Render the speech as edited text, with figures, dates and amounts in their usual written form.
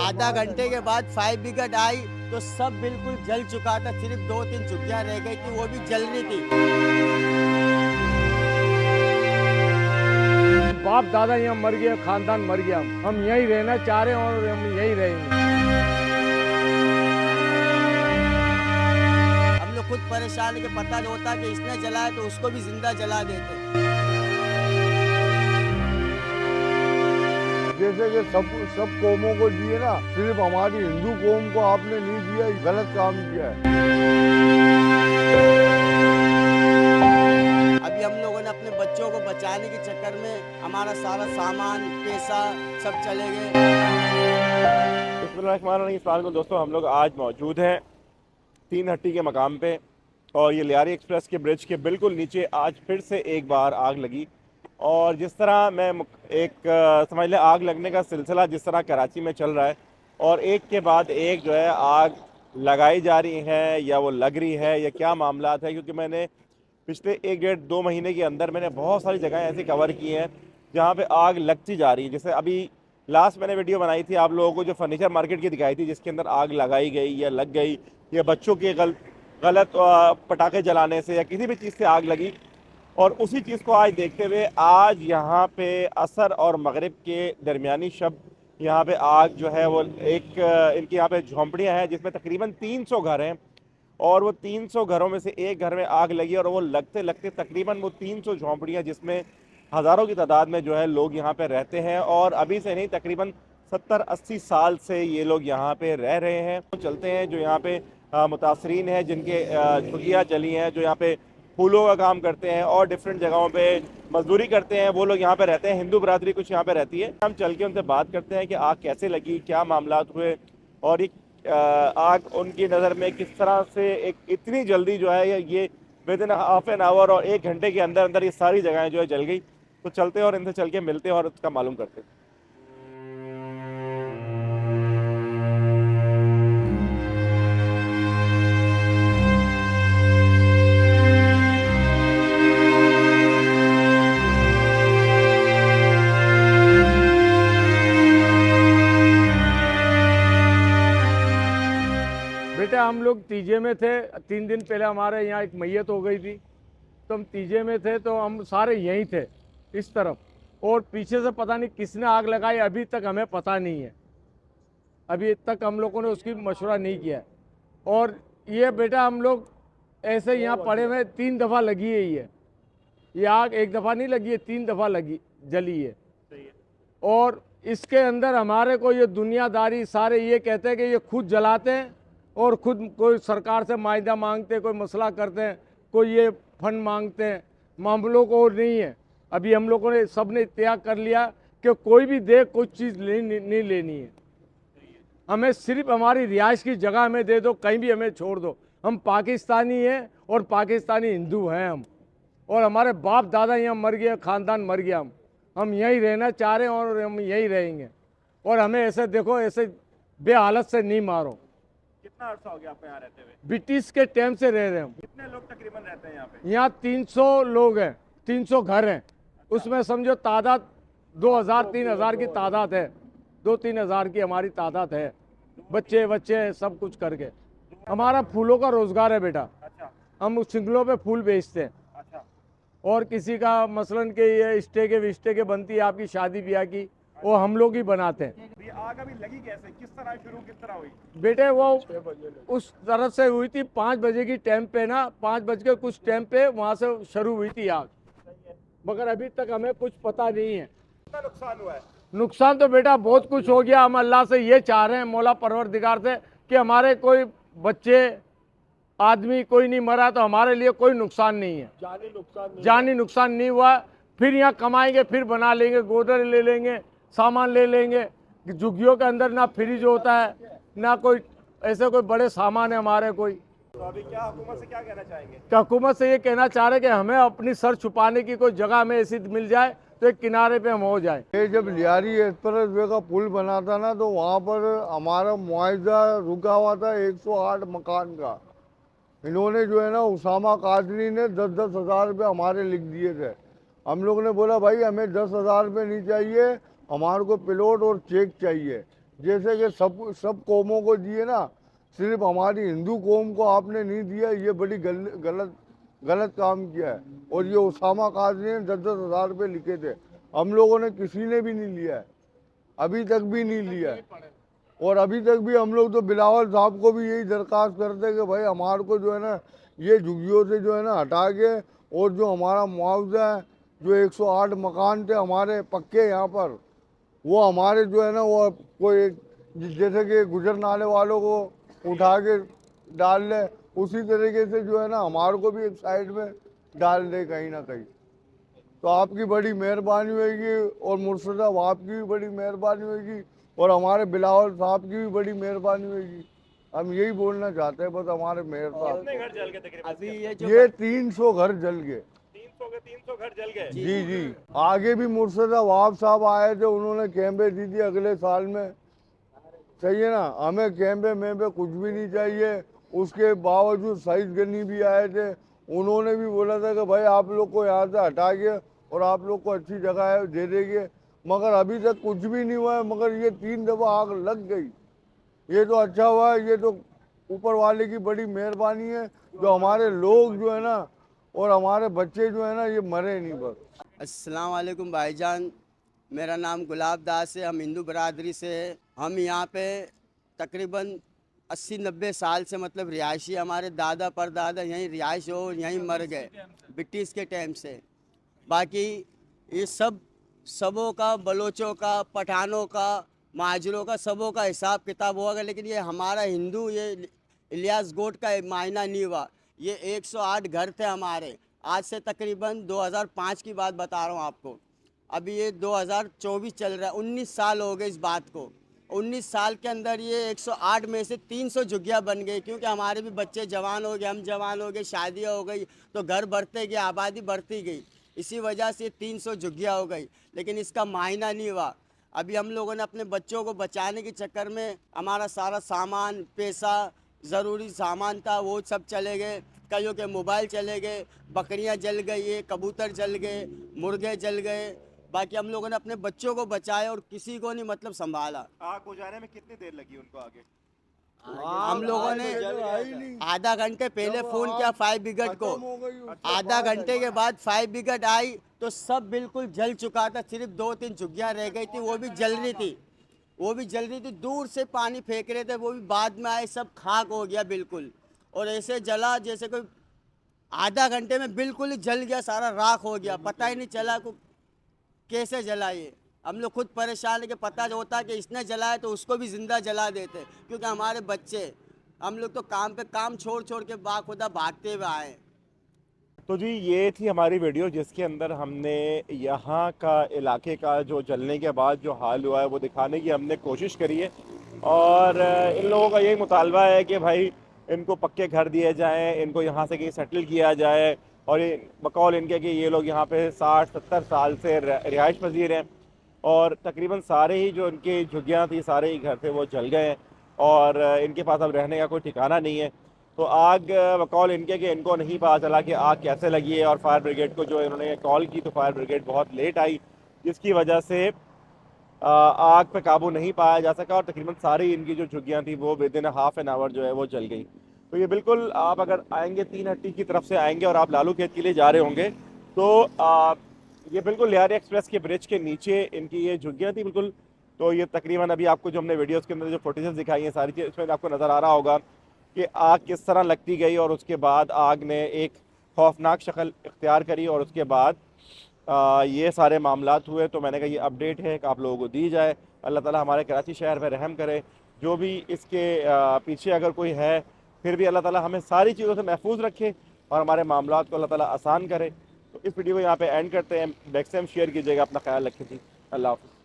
आधा घंटे के बाद फायर ब्रिगेड आई तो सब बिल्कुल जल चुका था, सिर्फ 2-3 झुग्गियां रह गई थी, वो भी जलनी थी। बाप दादा यहाँ मर गया, खानदान मर गया, हम यहीं रहना चाह रहे हैं और हम यहीं रहेंगे। हम लोग खुद परेशान है कि पता नहीं होता कि इसने जलाया तो उसको भी जिंदा जला देते। जैसे कि सब कौमों को दिए ना, सिर्फ हमारी हिंदू कौम को आपने नहीं दिया, ये गलत काम किया है। अभी हम लोगों ने अपने बच्चों को बचाने के चक्कर में हमारा सारा सामान पैसा सब चले गए। बिस्मिल्लाहिर्रहमानिर्रहीम। दोस्तों, हम लोग आज मौजूद हैं तीन हट्टी के मकाम पे और ये लियारी एक्सप्रेस के ब्रिज के बिल्कुल नीचे आज फिर से एक बार आग लगी। और जिस तरह मैं समझ लें आग लगने का सिलसिला जिस तरह कराची में चल रहा है और एक के बाद एक जो है आग लगाई जा रही है या वो लग रही है या क्या मामला है, क्योंकि मैंने पिछले 1-1.5-2 महीने के अंदर मैंने बहुत सारी जगह ऐसी कवर की हैं जहाँ पे आग लगती जा रही है। जैसे अभी लास्ट मैंने वीडियो बनाई थी आप लोगों को जो फर्नीचर मार्केट की दिखाई थी, जिसके अंदर आग लगाई गई या लग गई या बच्चों के गलत पटाखे जलाने से या किसी भी चीज़ से आग लगी। और उसी चीज़ को आज देखते हुए आज यहाँ पे असर और मगरिब के दरमियानी शब यहाँ पे आग जो है वो इनकी यहाँ पे झोंपड़ियाँ हैं जिसमें तकरीबन 300 घर हैं और वो 300 घरों में से एक घर में आग लगी और वो लगते लगते तकरीबन वो 300 झोंपड़ियाँ जिसमें हज़ारों की तादाद में जो है लोग यहाँ पे रहते हैं और अभी से नहीं तकरीबन 70-80 साल से ये लोग यहाँ पे रह रहे हैं। तो चलते हैं जो यहाँ पे मुतासरीन हैं जिनके झुग्गियाँ जली हैं, जो यहाँ पे फूलों का काम करते हैं और डिफरेंट जगहों पे मजदूरी करते हैं, वो लोग यहाँ पे रहते हैं। हिंदू बरादरी कुछ यहाँ पे रहती है। हम चल के उनसे बात करते हैं कि आग कैसे लगी, क्या मामला हुए और आग उनकी नज़र में किस तरह से एक इतनी जल्दी जो है ये विदिन हाफ एन आवर और 1 घंटे के अंदर अंदर ये सारी जगहें जो है जल गई। तो चलते हैं और इनसे चल के मिलते हैं और उसका मालूम करते हैं। बेटा हम लोग तीजे में थे, 3 दिन पहले हमारे यहाँ एक मैयत हो गई थी, तो हम तीजे में थे तो हम सारे यहीं थे इस तरफ, और पीछे से पता नहीं किसने आग लगाई अभी तक हमें पता नहीं है, अभी तक हम लोगों ने उसकी मशवरा नहीं किया है। और ये बेटा हम लोग ऐसे यहाँ पड़े हुए 3 दफ़ा लगी है ये आग, 1 दफ़ा नहीं लगी है, 3 दफ़ा लगी जली है। और इसके अंदर हमारे को ये दुनियादारी सारे ये कहते हैं कि ये खुद जलाते हैं और खुद कोई सरकार से मायदा मांगते हैं, कोई मसला करते हैं, कोई ये फंड मांगते हैं। मामलों को और नहीं है। अभी हम लोगों ने सब ने त्याग कर लिया कि कोई भी दे कोई चीज़ नहीं लेनी है, हमें सिर्फ हमारी रिहाइश की जगह हमें दे दो, कहीं भी हमें छोड़ दो। हम पाकिस्तानी हैं और पाकिस्तानी हिंदू हैं हम, और हमारे बाप दादा यहाँ मर गया, ख़ानदान मर गया, हम यहीं रहना चाह रहे हैं और हम यहीं रहेंगे। और हमें ऐसे देखो, ऐसे बेहालत से नहीं मारो। कितना अर्सा हो गया आपको यहाँ रहते हुए? ब्रिटिश के टाइम से रह रहे हैं हम। कितने लोग तकरीबन रहते हैं यहाँ पे? यहाँ 300 लोग हैं, 300 घर हैं। उसमें समझो तादाद 2000-3000 की तादाद है, 2-3 हज़ार की हमारी तादाद है, बच्चे बच्चे सब कुछ करके। हमारा फूलों का रोजगार है बेटा। अच्छा। हम उस सिंगलों पे फूल बेचते हैं। अच्छा। और किसी का मसलन के ये स्टे के बनती है आपकी शादी ब्याह की, वो हम लोग ही बनाते हैं। ये आग अभी लगी कैसे, किस तरह शुरू, किस तरह हुई? बेटे वो उस तरफ से हुई थी 5 बजे की टाइम पे ना, 5 बज के कुछ टाइम पे वहाँ से शुरू हुई थी आग, मगर अभी तक हमें कुछ पता नहीं है। कितना नुकसान हुआ है? नुकसान तो बेटा बहुत कुछ हो गया। हम अल्लाह से ये चाह रहे हैं, मौला परवरदिगार से, कि हमारे कोई बच्चे आदमी कोई नहीं मरा तो हमारे लिए कोई नुकसान नहीं है, जानी नुकसान नहीं हुआ। फिर यहाँ कमाएंगे, फिर बना लेंगे, गोदर ले लेंगे, सामान ले लेंगे। झुग्गियों के अंदर ना फ्रिज होता है, ना कोई ऐसे कोई बड़े सामान है हमारे कोई। तो अभी क्या हुकूमत से क्या कहना चाहेंगे? कि हुकूमत से ये कहना चाह रहे हैं कि हमें अपनी सर छुपाने की कोई जगह हमें ऐसी मिल जाए तो एक किनारे पे हम हो जाए। ये जब लियारी एक्सप्रेस वे का पुल बना था ना, तो वहाँ पर हमारा मुआवजा रुका हुआ था 108 मकान का। इन्होंने जो है ना, उसामा कादरी ने 10-10 हज़ार रुपये हमारे लिख दिए थे। हम लोग ने बोला भाई हमें 10 हज़ार रुपये नहीं चाहिए, हमारे को प्लॉट और चेक चाहिए। जैसे कि सब कौमों को दिए ना, सिर्फ हमारी हिंदू कौम को आपने नहीं दिया, ये बड़ी गलत गलत काम किया है। और ये उसामा काजरी ने 10-10 हज़ार रुपये लिखे थे, हम लोगों ने किसी ने भी नहीं लिया है, अभी तक भी नहीं लिया है। और अभी तक भी हम लोग तो बिलावल साहब को भी यही दरख्वास्त करते हैं कि भाई हमारे को जो है ना ये झुग्गियों से जो है ना हटा के, और जो हमारा मुआवजा है, जो 108 मकान थे हमारे पक्के यहाँ पर, वो हमारे जो है ना वो कोई जैसे कि गुजर नाले वालों को उठा के डाल ले, उसी तरीके से जो है ना हमारे को भी एक साइड में डाल दे कहीं ना कहीं। तो आपकी बड़ी मेहरबानी होगी, और मुर्शद साहब आपकी भी बड़ी मेहरबानी होगी, और हमारे बिलावल साहब की भी बड़ी मेहरबानी होगी। हम यही बोलना चाहते हैं बस हमारे मेयर साहब कितने घर जल गए तकरीबन? अभी ये जो ये 300 घर जल गए। 300 घर जल गए। जी जी, आगे भी मुर्शद वहाब साहब आए थे, उन्होंने कैंपे दी थी अगले साल में, सही है ना। हमें कैंपे में कुछ भी नहीं चाहिए, उसके बावजूद सईद गनी भी आए थे, उन्होंने भी बोला था कि भाई आप लोग को यहाँ से हटा के और आप लोग को अच्छी जगह है दे देंगे, मगर अभी तक कुछ भी नहीं हुआ है। मगर ये 3 दफ़ा आग लग गई, ये तो अच्छा हुआ है, ये तो ऊपर वाले की बड़ी मेहरबानी है, जो हमारे लोग जो है ना और हमारे बच्चे जो है ना ये मरे नहीं बस। अस्सलाम वालेकुम भाईजान, मेरा नाम गुलाब दास है, हम हिंदू बरादरी से है। हम यहाँ पे तकरीबन 80-90 साल से मतलब रिहायशी, हमारे दादा परदादा यहीं रिहाइश हो, यहीं मर गए ब्रिटिश के टाइम से। बाकी ये सबों का, बलोचों का, पठानों का, महाजरों का, सबों का हिसाब किताब होगा, लेकिन ये हमारा हिंदू, ये इलियास गोट का मायना नहीं हुआ। ये 108 घर थे हमारे, आज से तकरीबन 2005 की बात बता रहा हूँ आपको। अभी ये 2024 चल रहा है, 19 साल हो गए इस बात को। 19 साल के अंदर ये 108 में से 300 झुग्गियाँ बन गई, क्योंकि हमारे भी बच्चे जवान हो गए, हम जवान हो गए, शादियाँ हो गई, तो घर बढ़ते गए, आबादी बढ़ती गई, इसी वजह से 300 झुग्गियाँ हो गई, लेकिन इसका मायना नहीं हुआ। अभी हम लोगों ने अपने बच्चों को बचाने के चक्कर में हमारा सारा सामान, पैसा, ज़रूरी सामान था वो सब चले गए, कईयों के मोबाइल चले गए, बकरियां जल गई, कबूतर जल गए, मुर्गे जल गए। बाकी हम लोगों ने अपने बच्चों को बचाया और किसी को नहीं मतलब संभाला। आग बुझाने में कितनी देर लगी उनको आगे? हम लोगों ने आधा घंटे पहले फ़ोन किया फायर ब्रिगेड को, आधा घंटे के बाद फायर ब्रिगेड आई तो सब बिल्कुल जल चुका था, सिर्फ 2-3 झुग्गियाँ रह गई थी, वो भी जल रही थी, वो भी जल रही थी। दूर से पानी फेंक रहे थे, वो भी बाद में आए, सब खाक हो गया बिल्कुल। और ऐसे जला जैसे कोई आधा घंटे में बिल्कुल ही जल गया, सारा राख हो गया, पता ही नहीं चला को कैसे जला। ये हम लोग खुद परेशान है कि पता होता कि इसने जलाया तो उसको भी ज़िंदा जला देते, क्योंकि हमारे बच्चे, हम लोग तो काम पे काम छोड़ छोड़ के बाखुदा भागते हुए आए। तो जी ये थी हमारी वीडियो, जिसके अंदर हमने यहाँ का इलाके का जो जलने के बाद जो हाल हुआ है वो दिखाने की हमने कोशिश करी है। और इन लोगों का यही मुतालबा है कि भाई इनको पक्के घर दिए जाएं, इनको यहाँ से कहीं सेटल किया जाए। और ये बकौल इनके कि ये लोग यहाँ पे 60-70 साल से रिहाइश पजीर हैं, और तकरीबन सारे ही जो इनकी झुग्गियाँ थी, सारे ही घर थे वो जल गए हैं, और इनके पास अब रहने का कोई ठिकाना नहीं है। तो आग बकौल इनके कि इनको नहीं पता चला कि आग कैसे लगी है, और फायर ब्रिगेड को जो इन्होंने कॉल की तो फायर ब्रिगेड बहुत लेट आई, जिसकी वजह से आग पे काबू नहीं पाया जा सका, और तकरीबन सारी इनकी जो झुग्गियाँ थी वो विदिन हाफ एन आवर जो है वो जल गई। तो ये बिल्कुल आप अगर आएंगे 3 हट्टी की तरफ से आएंगे और आप लालू खेत के लिए जा रहे होंगे तो ये बिल्कुल लियारी एक्सप्रेस के ब्रिज के नीचे इनकी ये झुग्गियाँ थी बिल्कुल। तो ये तकरीबन अभी आपको जो हमने वीडियोस के अंदर जो फुटेजेस दिखाई हैं सारी चीज़, इसमें आपको नज़र आ रहा होगा कि आग किस तरह लगती गई, और उसके बाद आग ने एक खौफनाक शक्ल इख्तियार करी, और उसके बाद ये सारे मामलात हुए। तो मैंने कहा ये अपडेट है कि आप लोगों को दी जाए। अल्लाह ताला हमारे कराची शहर में रहम करे, जो भी इसके पीछे अगर कोई है, फिर भी अल्लाह ताला हमें सारी चीज़ों से महफूज रखे और हमारे मामलात को अल्लाह ताला आसान करे। तो इस वीडियो को यहाँ पे एंड करते हैं। मैक्सिमम शेयर कीजिएगा, अपना ख्याल रखिए जी। अल्लाह हाफ़िज़।